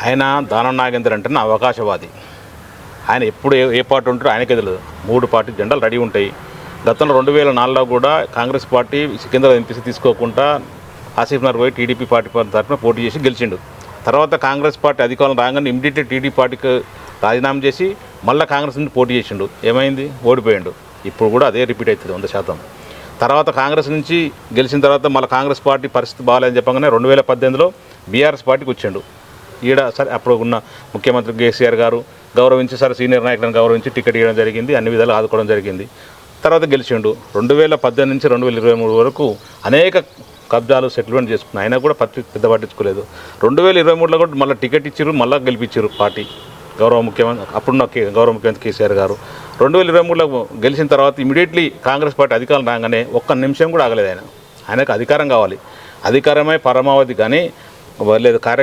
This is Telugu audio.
ఆయన దానం నాగేందర్ అంటే అవకాశవాది. ఆయన ఎప్పుడు ఏ పార్టీ ఉంటారో ఆయనకే తెలియదు. 3 పార్టీ జెండాలు రెడీ ఉంటాయి. గతంలో 2004లో కూడా కాంగ్రెస్ పార్టీ సికింద్రాబాద్ ఎంపీసీ తీసుకోకుండా ఆసిఫ్ నగర్ పోయి టీడీపీ పార్టీ తరఫున పోటీ చేసి గెలిచిండు. తర్వాత కాంగ్రెస్ పార్టీ అధికారం రాగానే ఇమ్మీడియట్గా టీడీపీ పార్టీకి రాజీనామా చేసి మళ్ళీ కాంగ్రెస్ నుంచి పోటీ చేసిండు. ఏమైంది? ఓడిపోయిండు. ఇప్పుడు కూడా అదే రిపీట్ అవుతుంది 100%. తర్వాత కాంగ్రెస్ నుంచి గెలిచిన తర్వాత మళ్ళీ కాంగ్రెస్ పార్టీ పరిస్థితి బాగాలేదని చెప్పగానే 2018లో బీఆర్ఎస్ పార్టీకి వచ్చిండు. ఈడ సరే అప్పుడు ఉన్న ముఖ్యమంత్రి కేసీఆర్ గారు గౌరవించి సరే సీనియర్ నాయకులను గౌరవించి టికెట్ ఇవ్వడం జరిగింది, అన్ని విధాలు ఆదుకోవడం జరిగింది. తర్వాత గెలిచిండు. 2018 నుంచి 2023 వరకు అనేక కబ్జాలు సెటిల్మెంట్ చేసుకున్నాయి. అయినా కూడా పెద్ద పట్టించుకోలేదు. 2023లో కూడా మళ్ళీ టికెట్ ఇచ్చారు, మళ్ళీ గెలిపించారు పార్టీ అప్పుడున్న గౌరవ ముఖ్యమంత్రి కేసీఆర్ గారు. 2023లో గెలిచిన తర్వాత ఇమీడియట్లీ కాంగ్రెస్ పార్టీ అధికారం రాగానే ఒక్క నిమిషం కూడా ఆగలేదు. ఆయనకు అధికారం కావాలి, అధికారమే పరమావధి కానీ లేదు